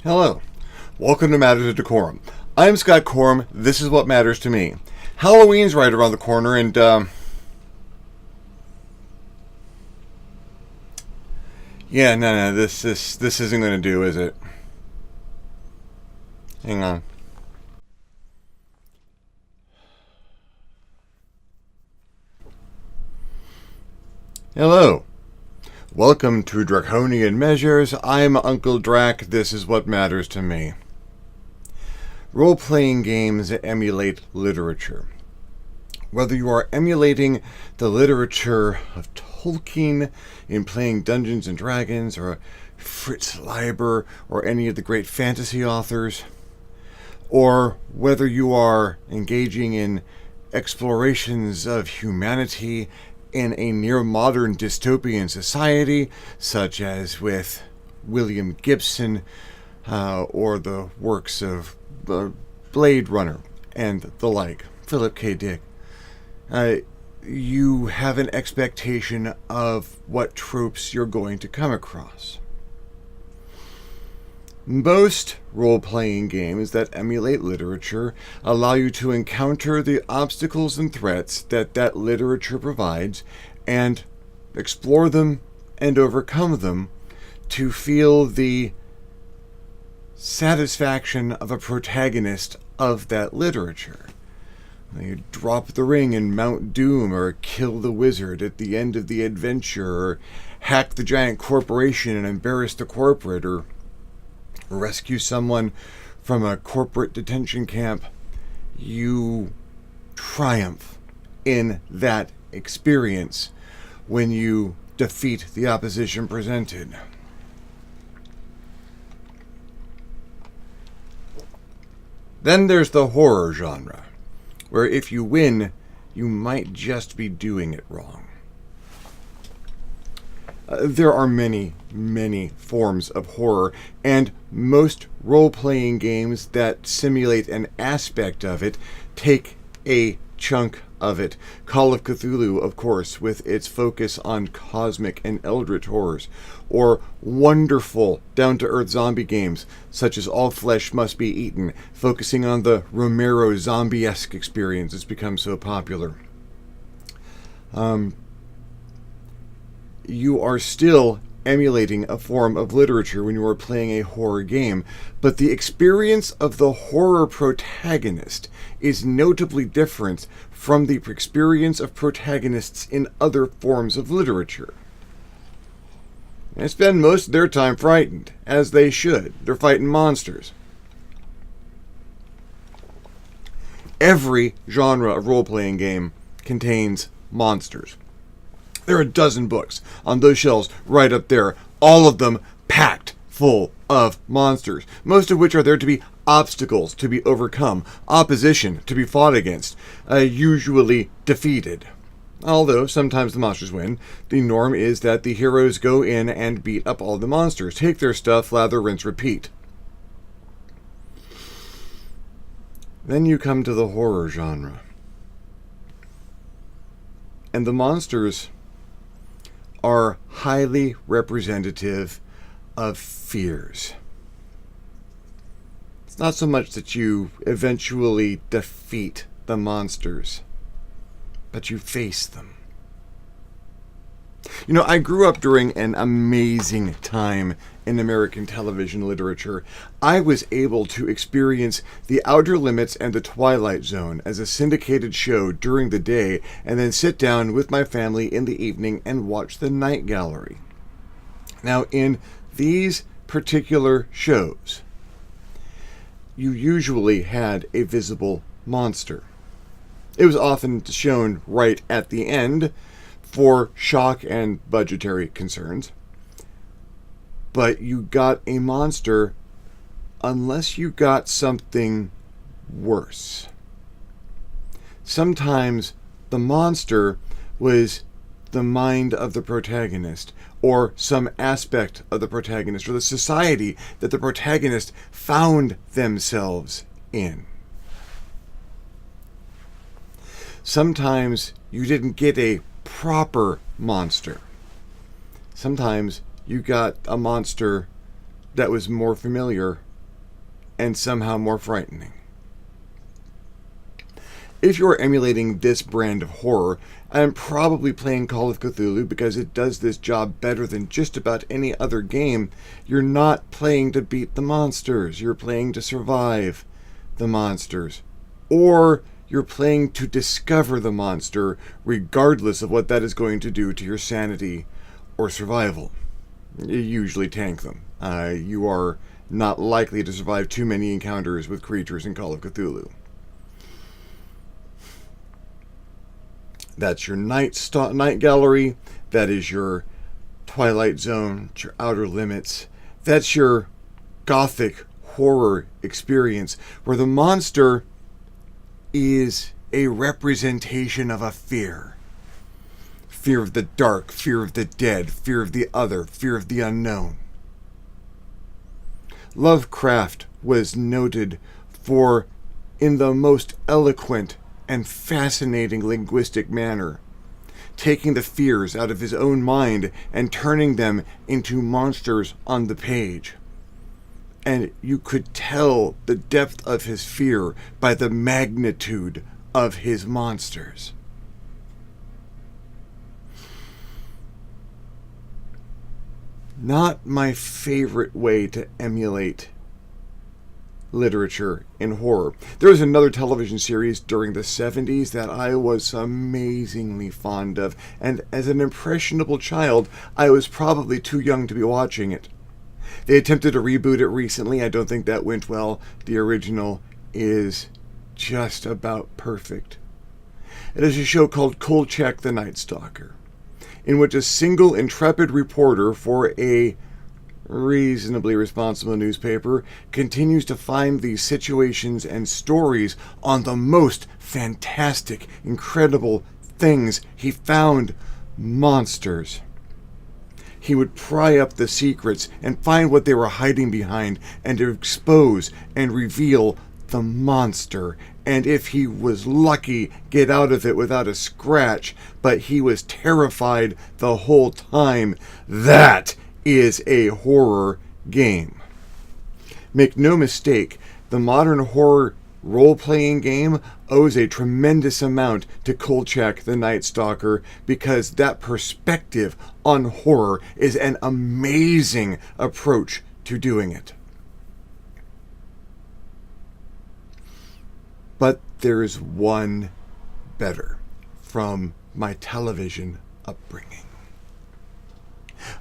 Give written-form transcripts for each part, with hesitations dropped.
Hello. Welcome to Matters of DeCorum. I'm Scott Corum. This is what matters to me. Halloween's right around the corner, and no, this isn't going to do, is it? Hang on. Hello. Welcome to Draconian Measures. I'm Uncle Drac. This is what matters to me. Role-playing games emulate literature. Whether you are emulating the literature of Tolkien in playing Dungeons and Dragons, or Fritz Leiber, or any of the great fantasy authors, or whether you are engaging in explorations of humanity in a near-modern dystopian society, such as with William Gibson, or the works of Blade Runner and the like, Philip K. Dick, you have an expectation of what tropes you're going to come across. Most role-playing games that emulate literature allow you to encounter the obstacles and threats that literature provides and explore them and overcome them to feel the satisfaction of a protagonist of that literature. You drop the ring in Mount Doom, or kill the wizard at the end of the adventure, or hack the giant corporation and embarrass the corporate, or rescue someone from a corporate detention camp. You triumph in that experience when you defeat the opposition presented. Then there's the horror genre, where if you win, you might just be doing it wrong. There are many, many forms of horror, and most role-playing games that simulate an aspect of it take a chunk of it. Call of Cthulhu, of course, with its focus on cosmic and eldritch horrors, or wonderful down-to-earth zombie games, such as All Flesh Must Be Eaten, focusing on the Romero zombie-esque experience that's become so popular. You are still emulating a form of literature when you are playing a horror game, but the experience of the horror protagonist is notably different from the experience of protagonists in other forms of literature. They spend most of their time frightened, as they should. They're fighting monsters. Every genre of role-playing game contains monsters. There are a dozen books on those shelves right up there, all of them packed full of monsters, most of which are there to be obstacles to be overcome, opposition to be fought against, usually defeated. Although sometimes the monsters win, the norm is that the heroes go in and beat up all the monsters, take their stuff, lather, rinse, repeat. Then you come to the horror genre. And the monsters are highly representative of fears. It's not so much that you eventually defeat the monsters, but you face them. You know, I grew up during an amazing time in American television literature. I was able to experience The Outer Limits and The Twilight Zone as a syndicated show during the day, and then sit down with my family in the evening and watch The Night Gallery. Now, in these particular shows, you usually had a visible monster. It was often shown right at the end for shock and budgetary concerns. But you got a monster unless you got something worse. Sometimes the monster was the mind of the protagonist, or some aspect of the protagonist, or the society that the protagonist found themselves in. Sometimes you didn't get a proper monster. Sometimes you got a monster that was more familiar and somehow more frightening. If you're emulating this brand of horror, I'm probably playing Call of Cthulhu because it does this job better than just about any other game. You're not playing to beat the monsters, you're playing to survive the monsters. Or you're playing to discover the monster, regardless of what that is going to do to your sanity or survival. You usually tank them. You are not likely to survive too many encounters with creatures in Call of Cthulhu. That's your night gallery. That is your Twilight Zone, your Outer Limits. That's your gothic horror experience, where the monster is a representation of a fear. Fear of the dark, fear of the dead, fear of the other, fear of the unknown. Lovecraft was noted for, in the most eloquent and fascinating linguistic manner, taking the fears out of his own mind and turning them into monsters on the page. And you could tell the depth of his fear by the magnitude of his monsters. Not my favorite way to emulate literature in horror. There was another television series during the 70s that I was amazingly fond of, and as an impressionable child, I was probably too young to be watching it. They attempted to reboot it recently. I don't think that went well. The original is just about perfect. It is a show called Kolchak the Night Stalker, in which a single intrepid reporter for a reasonably responsible newspaper continues to find these situations and stories on the most fantastic, incredible things. He found monsters. He would pry up the secrets and find what they were hiding behind and expose and reveal the monster. And if he was lucky, get out of it without a scratch, but he was terrified the whole time. That is a horror game. Make no mistake, the modern horror role-playing game owes a tremendous amount to Kolchak the Night Stalker, because that perspective on horror is an amazing approach to doing it. But there is one better from my television upbringing.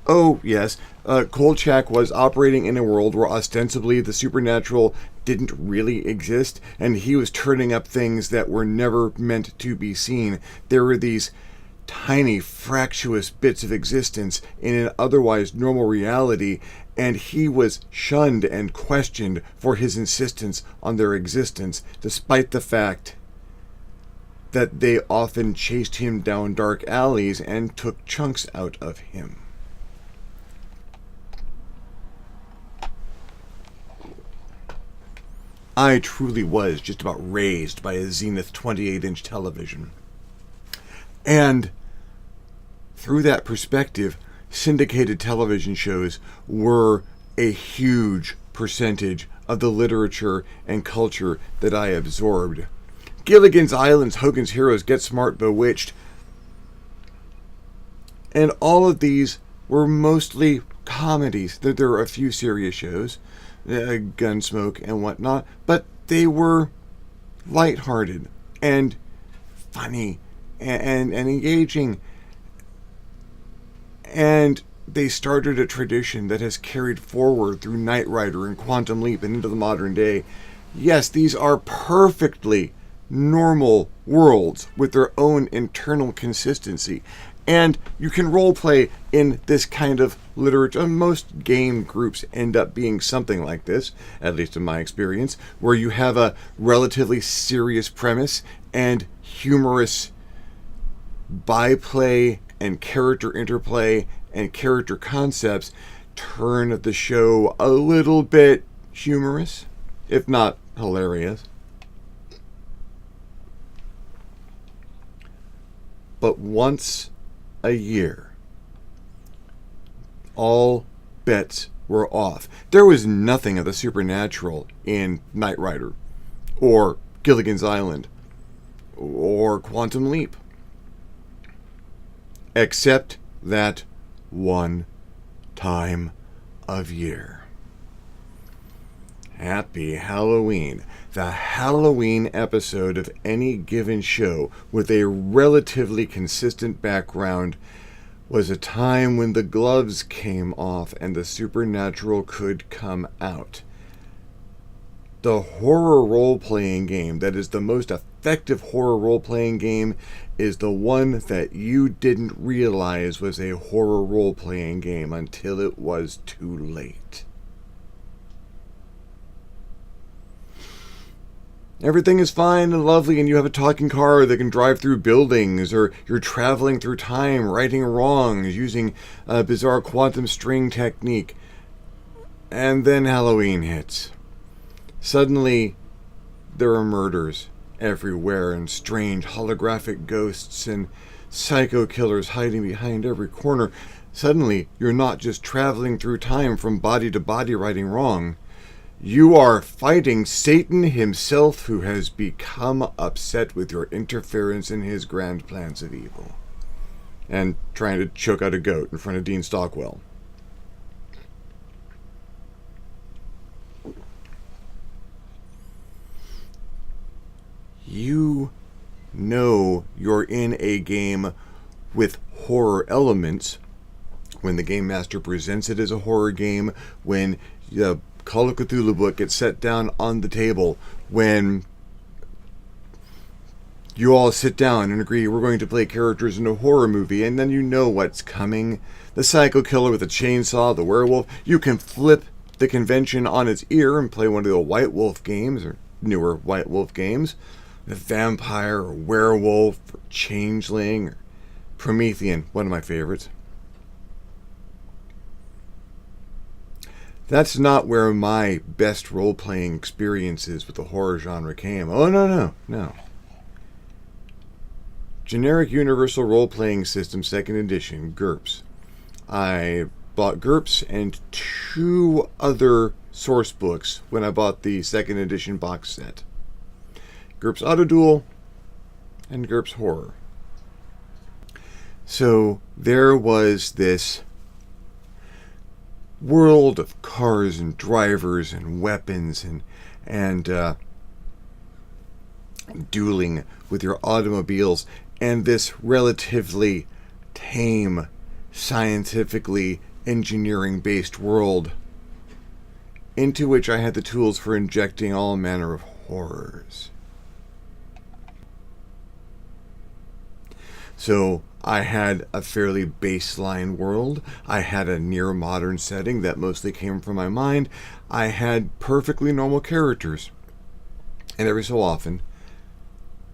Oh, yes, Kolchak was operating in a world where ostensibly the supernatural didn't really exist, and he was turning up things that were never meant to be seen. There were these tiny, fractious bits of existence in an otherwise normal reality, and he was shunned and questioned for his insistence on their existence, despite the fact that they often chased him down dark alleys and took chunks out of him. I truly was just about raised by a Zenith 28-inch television. And through that perspective, syndicated television shows were a huge percentage of the literature and culture that I absorbed. Gilligan's Islands, Hogan's Heroes, Get Smart, Bewitched. And all of these were mostly comedies. There were a few serious shows, Gunsmoke and whatnot, but they were lighthearted and funny and engaging. And they started a tradition that has carried forward through Knight Rider and Quantum Leap and into the modern day. Yes, these are perfectly normal worlds with their own internal consistency. And you can roleplay in this kind of literature. Most game groups end up being something like this, at least in my experience, where you have a relatively serious premise and humorous byplay and character interplay and character concepts turn the show a little bit humorous, if not hilarious. But once a year, all bets were off. There was nothing of the supernatural in Knight Rider, or Gilligan's Island, or Quantum Leap. Except that one time of year. Happy Halloween. The Halloween episode of any given show with a relatively consistent background was a time when the gloves came off and the supernatural could come out. The horror role-playing game that is the most effective horror role-playing game is the one that you didn't realize was a horror role-playing game until it was too late. Everything is fine and lovely and you have a talking car that can drive through buildings, or you're traveling through time, righting wrongs, using a bizarre quantum string technique. And then Halloween hits. Suddenly, there are murders everywhere and strange holographic ghosts and psycho killers hiding behind every corner. Suddenly, you're not just traveling through time from body to body righting wrong. You are fighting Satan himself, who has become upset with your interference in his grand plans of evil. And trying to choke out a goat in front of Dean Stockwell. You know you're in a game with horror elements when the Game Master presents it as a horror game, when the Call of Cthulhu book gets set down on the table, when you all sit down and agree we're going to play characters in a horror movie, and then you know what's coming. The psycho killer with a chainsaw, the werewolf. You can flip the convention on its ear and play one of the White Wolf games, or newer White Wolf games. The vampire, or werewolf, or changeling, or Promethean, one of my favorites. That's not where my best role-playing experiences with the horror genre came. Oh, no. Generic Universal Role-Playing System 2nd Edition, GURPS. I bought GURPS and 2 other source books when I bought the 2nd Edition box set. GURPS Autoduel and GURPS Horror. So there was this world of cars and drivers and weapons and dueling with your automobiles, and this relatively tame, scientifically engineering-based world into which I had the tools for injecting all manner of horrors. So I had a fairly baseline world. I had a near-modern setting that mostly came from my mind. I had perfectly normal characters. And every so often,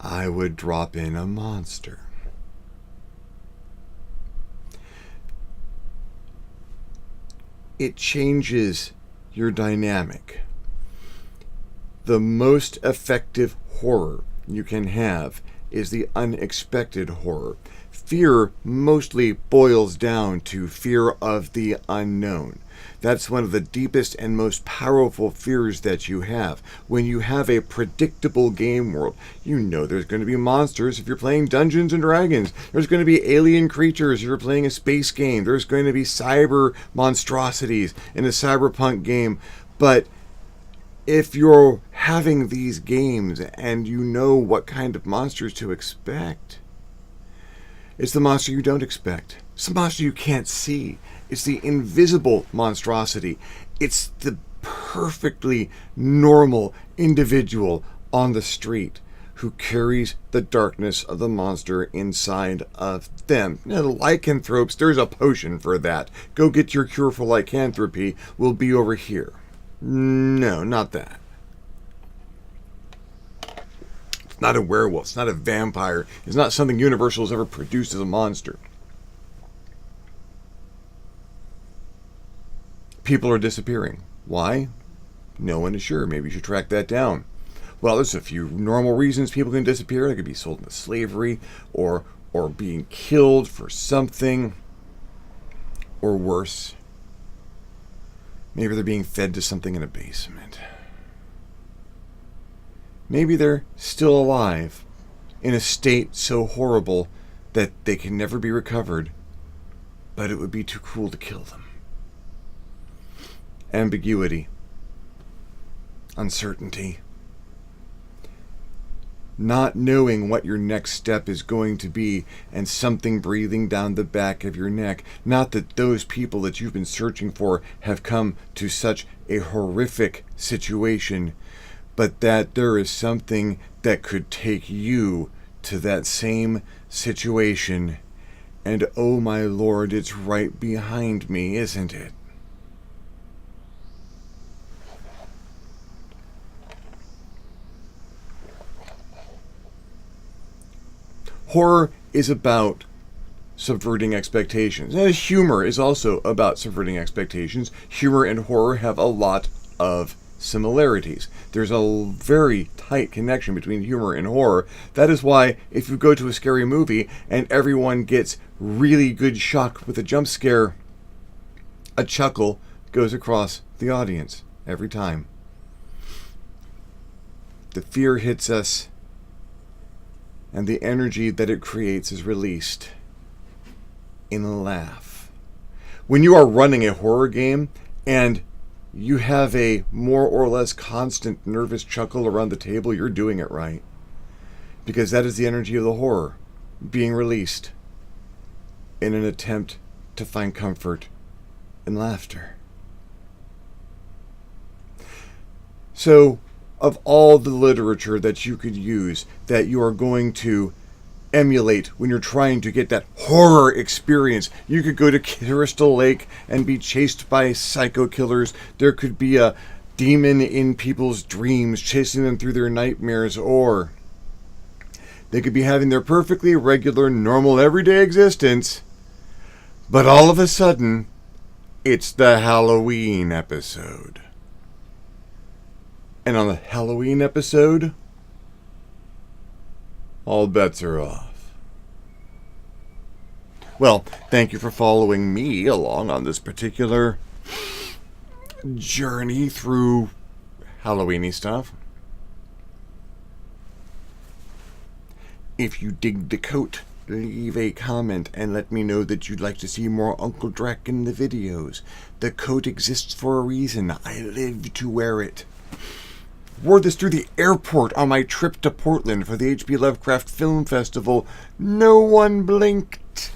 I would drop in a monster. It changes your dynamic. The most effective horror you can have is the unexpected horror. Fear mostly boils down to fear of the unknown. That's one of the deepest and most powerful fears that you have. When you have a predictable game world, you know there's going to be monsters if you're playing Dungeons and Dragons. There's going to be alien creatures if you're playing a space game. There's going to be cyber monstrosities in a cyberpunk game. But if you're having these games and you know what kind of monsters to expect, it's the monster you don't expect. It's the monster you can't see. It's the invisible monstrosity. It's the perfectly normal individual on the street who carries the darkness of the monster inside of them. Now, the lycanthropes, there's a potion for that. Go get your cure for lycanthropy. We'll be over here. No, not that. It's not a werewolf. It's not a vampire. It's not something Universal has ever produced as a monster. People are disappearing. Why? No one is sure. Maybe you should track that down. Well, there's a few normal reasons people can disappear. They could be sold into slavery, or being killed for something, or worse. Maybe they're being fed to something in a basement. Maybe they're still alive, in a state so horrible that they can never be recovered, but it would be too cruel to kill them. Ambiguity. Uncertainty. Not knowing what your next step is going to be, and something breathing down the back of your neck. Not that those people that you've been searching for have come to such a horrific situation, but that there is something that could take you to that same situation. And oh my Lord, it's right behind me, isn't it? Horror is about subverting expectations. And humor is also about subverting expectations. Humor and horror have a lot of similarities. There's a very tight connection between humor and horror. That is why if you go to a scary movie and everyone gets really good shock with a jump scare, a chuckle goes across the audience every time. The fear hits us, and the energy that it creates is released in a laugh. When you are running a horror game and you have a more or less constant nervous chuckle around the table, you're doing it right. Because that is the energy of the horror being released in an attempt to find comfort in laughter. So, of all the literature that you could use, that you are going to emulate when you're trying to get that horror experience, you could go to Crystal Lake and be chased by psycho killers. There could be a demon in people's dreams chasing them through their nightmares, or they could be having their perfectly regular, normal, everyday existence, but all of a sudden, it's the Halloween episode. And on the Halloween episode, all bets are off. Well, thank you for following me along on this particular journey through Halloweeny stuff. If you dig the coat, leave a comment and let me know that you'd like to see more Uncle Drac in the videos. The coat exists for a reason. I live to wear it. Wore this through the airport on my trip to Portland for the H.P. Lovecraft Film Festival. No one blinked.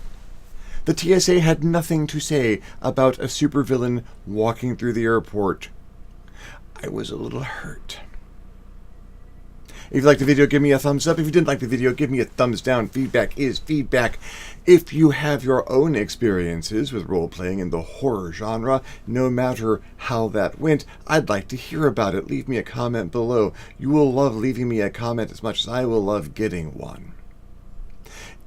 The TSA had nothing to say about a supervillain walking through the airport. I was a little hurt. If you liked the video, give me a thumbs up. If you didn't like the video, give me a thumbs down. Feedback is feedback. If you have your own experiences with role-playing in the horror genre, no matter how that went, I'd like to hear about it. Leave me a comment below. You will love leaving me a comment as much as I will love getting one.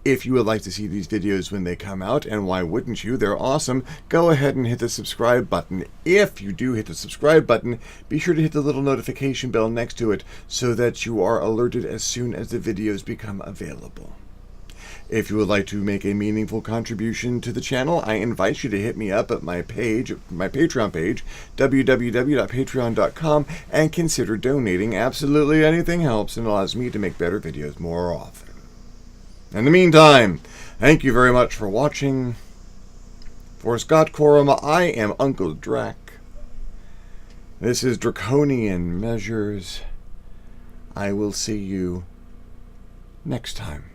If you would like to see these videos when they come out, and why wouldn't you? They're awesome. Go ahead and hit the subscribe button. If you do hit the subscribe button, be sure to hit the little notification bell next to it so that you are alerted as soon as the videos become available. If you would like to make a meaningful contribution to the channel, I invite you to hit me up at my page, my Patreon page, www.patreon.com, and consider donating. Absolutely anything helps and allows me to make better videos more often. In the meantime, thank you very much for watching. For Scott Corum, I am Uncle Drac. This is Draconian Measures. I will see you next time.